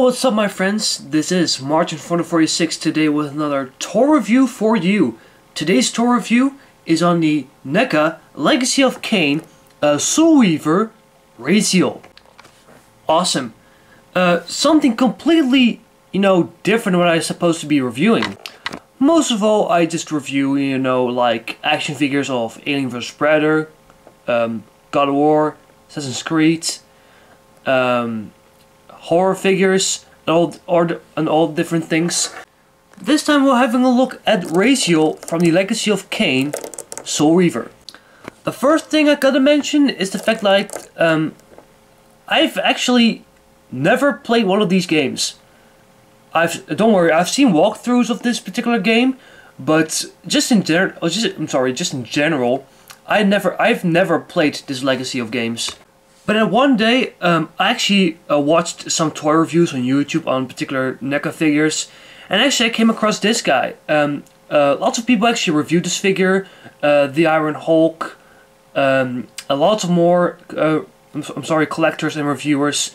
what's up my friends? This is Martin4046 today with another tour review for you. Today's tour review is on the Neca Legacy of Kain Soulreaver Raziel. Awesome. Something completely, different than what I'm supposed to be reviewing. Most of all, I just review, like action figures of Alien vs Predator, God of War, Assassin's Creed, horror figures, and all different things. This time we're having a look at Raziel from the Legacy of Kain Soulreaver. The first thing I gotta mention is the fact that I've actually never played one of these games. Don't worry, I've seen walkthroughs of this particular game, but just in general, I've never played this Legacy of games. But then one day, I actually watched some toy reviews on YouTube on particular Neca figures, and actually I came across this guy. Lots of people actually reviewed this figure, the Iron Hulk, a lot of more, collectors and reviewers.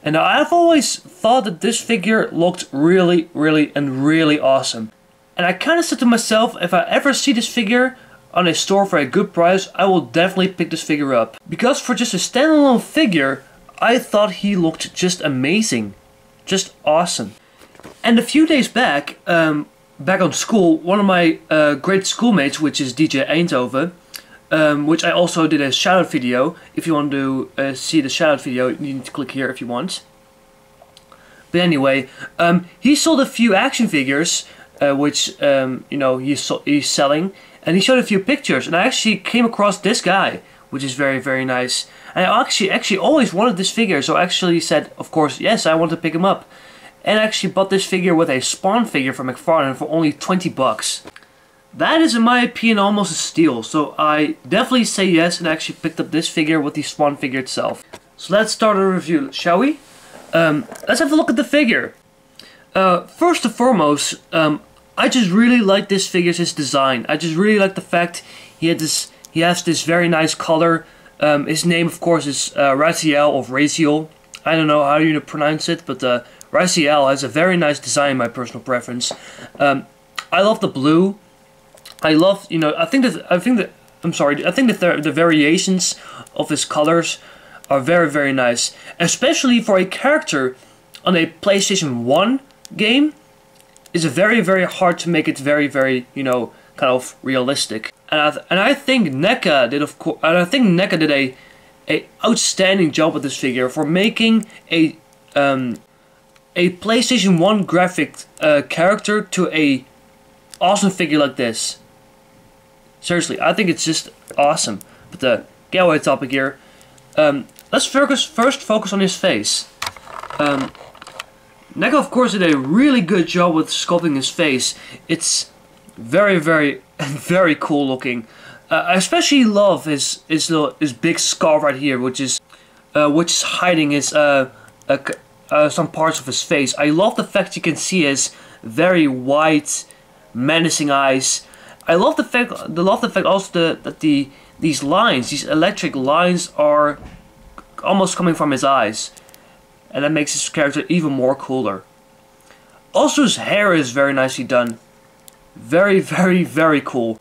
And I've always thought that this figure looked really awesome. And I kind of said to myself, if I ever see this figure on a store for a good price, I will definitely pick this figure up. Because for just a standalone figure, I thought he looked just amazing. Just awesome. And a few days back, back on school, one of my great schoolmates, which is DJ Eindhoven, which I also did a shoutout video. If you want to see the shoutout video, you need to click here if you want. But anyway, he sold a few action figures, which he's selling. And he showed a few pictures, and I actually came across this guy, which is very nice. And I actually always wanted this figure, so I actually said, of course, yes, I want to pick him up. And I actually bought this figure with a Spawn figure from McFarlane for only 20 bucks. That is, in my opinion, almost a steal, so I definitely say yes, and I actually picked up this figure with the Spawn figure itself. So let's start a review, shall we? Let's have a look at the figure. First and foremost, I just really like this figure's design. I just really like the fact he has this very nice color. His name, of course, is Raziel or Raziel. I don't know how you pronounce it, but Raziel has a very nice design, my personal preference. I love the blue. I love, I think the variations of his colors are very nice, especially for a character on a PlayStation 1 game. It's very hard to make it very kind of realistic, and I think Neca did a outstanding job with this figure for making a PlayStation 1 graphic character to a awesome figure like this. Seriously, I think it's just awesome. But get away topic here. Let's first focus on his face. Neca, of course, did a really good job with sculpting his face. It's very cool looking. I especially love his big scar right here, which is hiding his some parts of his face. I love the fact you can see his very white, menacing eyes. I love the fact also that these lines, these electric lines, are almost coming from his eyes. And that makes his character even more cooler. Also, his hair is very nicely done. Very cool.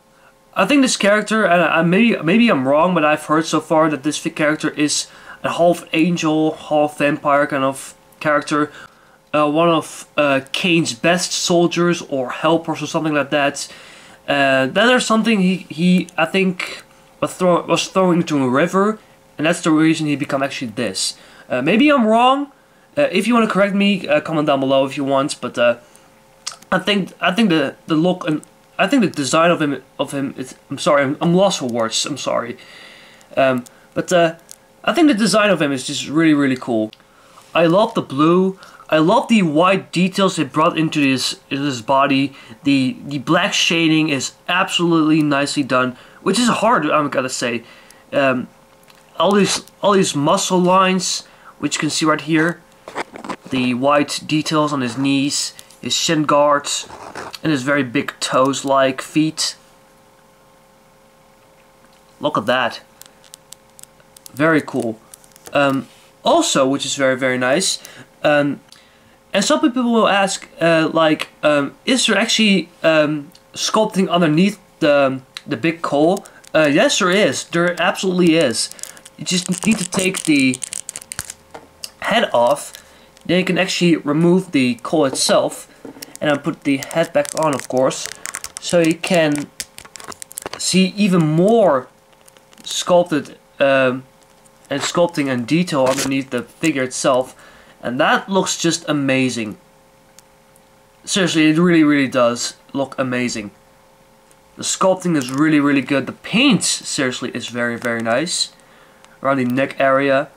I think this character, and maybe I'm wrong, but I've heard so far that this character is a half angel, half vampire kind of character. One of Kain's best soldiers or helpers or something like that. That is something he I think was thrown into a river, and that's the reason he became actually this. Maybe I'm wrong. If you want to correct me, comment down below if you want. But I think the look and I think the design of him is, I'm sorry, I'm lost for words. I'm sorry. But I think the design of him is just really cool. I love the blue. I love the white details they brought into his body. The black shading is absolutely nicely done, which is hard, I'm gotta say. All these muscle lines, which you can see right here. The white details on his knees, his shin guards, and his very big toes-like feet. Look at that. Very cool. Also, which is very nice, And some people will ask, is there actually sculpting underneath the big coal? Yes, there is. There absolutely is. You just need to take the head off. Then you can actually remove the coal itself, and then put the head back on, of course, so you can see even more sculpted and sculpting and detail underneath the figure itself, and that looks just amazing. Seriously, it really does look amazing. The sculpting is really good. The paint, seriously, is very nice. Around the neck area.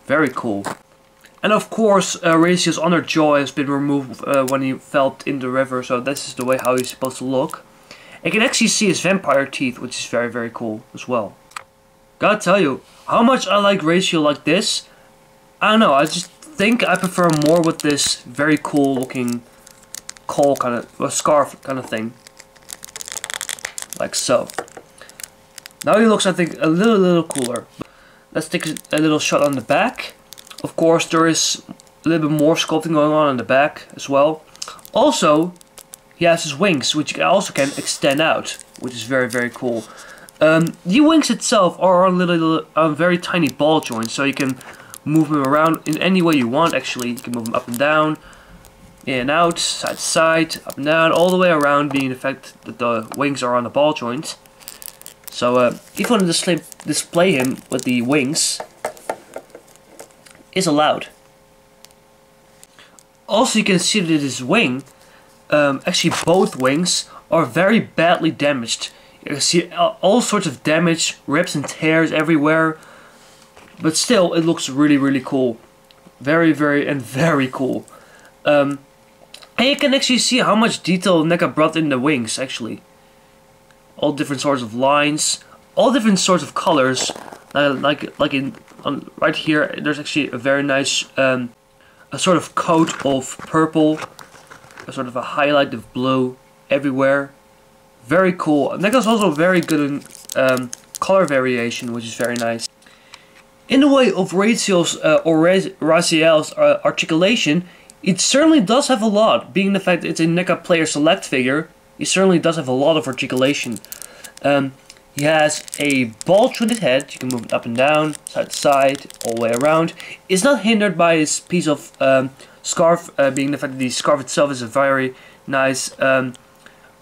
Very cool. And of course, Raziel's under jaw has been removed when he fell in the river, so this is the way how he's supposed to look. You can actually see his vampire teeth, which is very cool as well. Gotta tell you, how much I like Raziel like this, I don't know, I just think I prefer more with this very cool looking coal kind of, a scarf kind of thing. Like so. Now he looks, I think, a little cooler. Let's take a little shot on the back. Of course, there is a little bit more sculpting going on the back as well. Also, he has his wings, which also can extend out, which is very cool. The wings itself are on very tiny ball joints, so you can move them around in any way you want. Actually, you can move them up and down, in and out, side to side, up and down, all the way around, being the fact that the wings are on the ball joint. So if you want to display him with the wings, is allowed. Also, you can see that his wing, actually both wings, are very badly damaged. You can see all sorts of damage, rips and tears everywhere. But still, it looks really cool. Very cool. And you can actually see how much detail Neca brought in the wings, actually. All different sorts of lines, all different sorts of colors. Right here, there's actually a very nice, a sort of coat of purple, a sort of a highlight of blue everywhere. Very cool. Neca's also very good in color variation, which is very nice. In the way of Raziel's or Raziel's articulation, it certainly does have a lot. Being the fact that it's a Neca player select figure, he certainly does have a lot of articulation. He has a ball jointed head. You can move it up and down, side to side, all the way around. It's not hindered by his piece of scarf, being the fact that the scarf itself is a very nice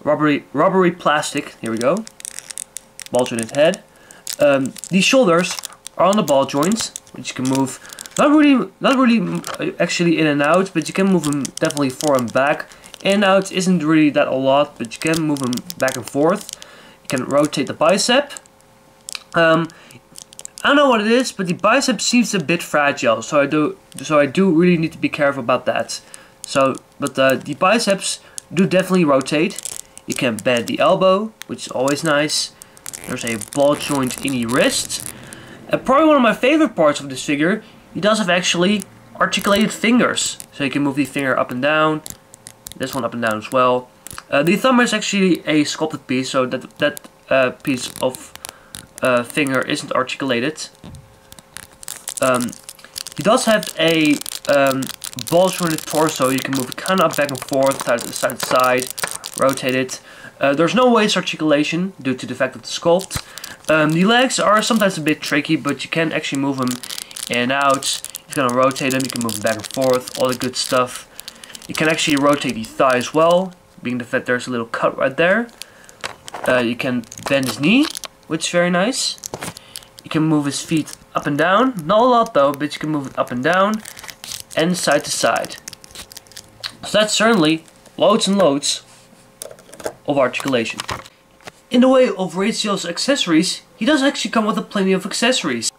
rubbery plastic. Here we go. Ball jointed head. The shoulders are on the ball joints, which you can move. Not really actually in and out, but you can move them definitely forward and back. In and out isn't really that a lot, but you can move them back and forth. You can rotate the bicep. I don't know what it is, but the bicep seems a bit fragile, so I do really need to be careful about that. But the biceps do definitely rotate. You can bend the elbow, which is always nice. There's a ball joint in the wrist. And probably one of my favorite parts of this figure, he does have actually articulated fingers. So you can move the finger up and down. This one up and down as well. The thumb is actually a sculpted piece, so that piece of finger isn't articulated. He does have a ball jointed torso. You can move it kind of back and forth, side to side, rotate it. There's no waist articulation due to the fact of the sculpt. The legs are sometimes a bit tricky, but you can actually move them in and out. If you're gonna rotate them, you can move them back and forth, all the good stuff. You can actually rotate the thigh as well, being the fact there's a little cut right there. You can bend his knee, which is very nice. You can move his feet up and down, not a lot though, but you can move it up and down and side to side. So that's certainly loads and loads of articulation. In the way of Raziel's accessories, he does actually come with plenty of accessories.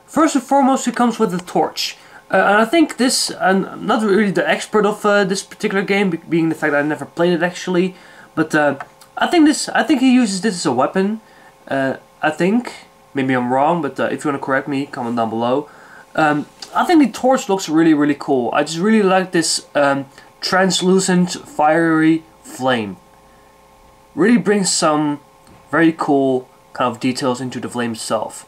First and foremost, he comes with a torch. And I think this, I'm not really the expert of this particular game, being the fact that I never played it actually, but I think he uses this as a weapon. I think, maybe I'm wrong, but if you want to correct me, comment down below. I think the torch looks really cool. I just really like this translucent, fiery flame. Really brings some very cool kind of details into the flame itself.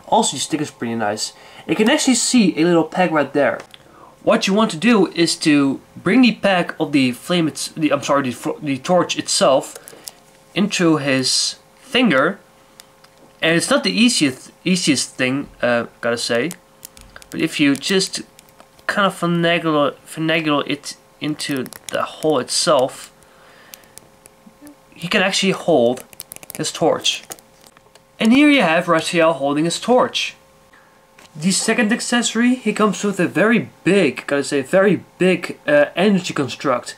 Also, the stick is pretty nice. You can actually see a little peg right there. what you want to do is to bring the pack of the the torch itself into his finger, and it's not the easiest thing, gotta say, but if you just kind of finagle it into the hole itself, he can actually hold his torch. And here you have Raziel holding his torch. The second accessory, he comes with a very big, energy construct.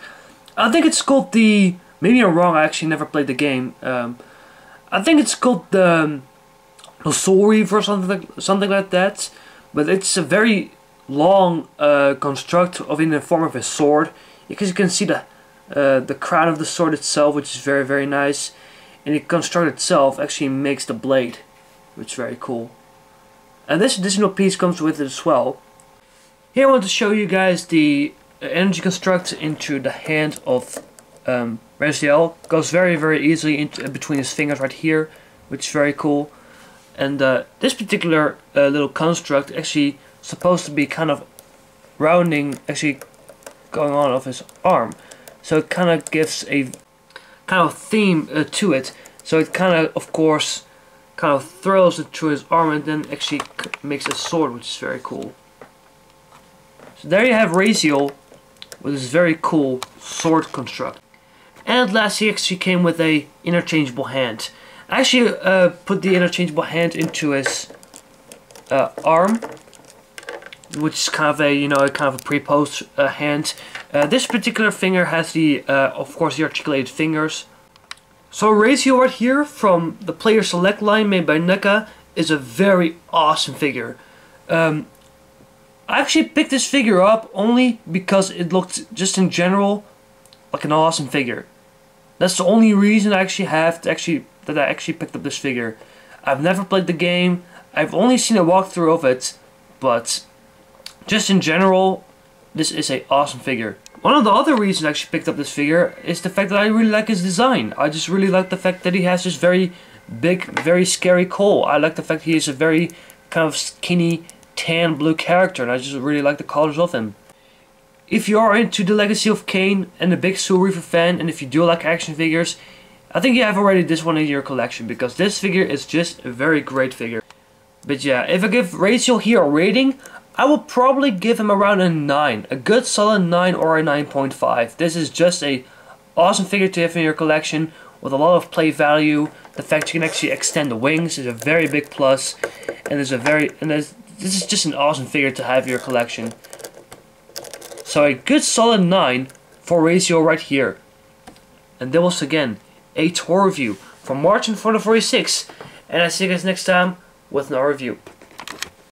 I think it's called the, maybe I'm wrong, I actually never played the game. I think it's called the Soulreaver or something like that. But it's a very long construct in the form of a sword. Because you can see the crown of the sword itself, which is very, very nice. And the construct itself actually makes the blade, which is very cool. And this additional piece comes with it as well. Here I want to show you guys the energy construct into the hand of Raziel. Goes very, very easily into between his fingers right here, which is very cool. And this particular little construct actually supposed to be kind of rounding, actually going on of his arm. So it kind of gives a kind of theme to it. So it kind of course, kind of throws it through his arm and then actually makes a sword, which is very cool. So there you have Raziel with this very cool sword construct. And at last he actually came with a interchangeable hand. I actually put the interchangeable hand into his arm, which is kind of a pre-posed hand. This particular finger has the, of course, the articulated fingers. So Raziel right here from the player select line made by Neca is a very awesome figure. I actually picked this figure up only because it looked just in general like an awesome figure. That's the only reason I actually that I actually picked up this figure. I've never played the game. I've only seen a walkthrough of it, but just in general, this is an awesome figure. One of the other reasons I actually picked up this figure is the fact that I really like his design. I just really like the fact that he has this very big, very scary coal. I like the fact he is a very kind of skinny, tan blue character, and I just really like the colors of him. If you are into the Legacy of Kain and a big Soulreaver fan, and if you do like action figures, I think you have already this one in your collection, because this figure is just a very great figure. But yeah, if I give Raziel here a rating, I will probably give him around a 9. A good solid 9 or a 9.5. This is just a awesome figure to have in your collection with a lot of play value. The fact you can actually extend the wings is a very big plus. And this is just an awesome figure to have in your collection. So a good solid 9 for Raziel right here. And that was again a tour review from March 2046. And I see you guys next time with another review.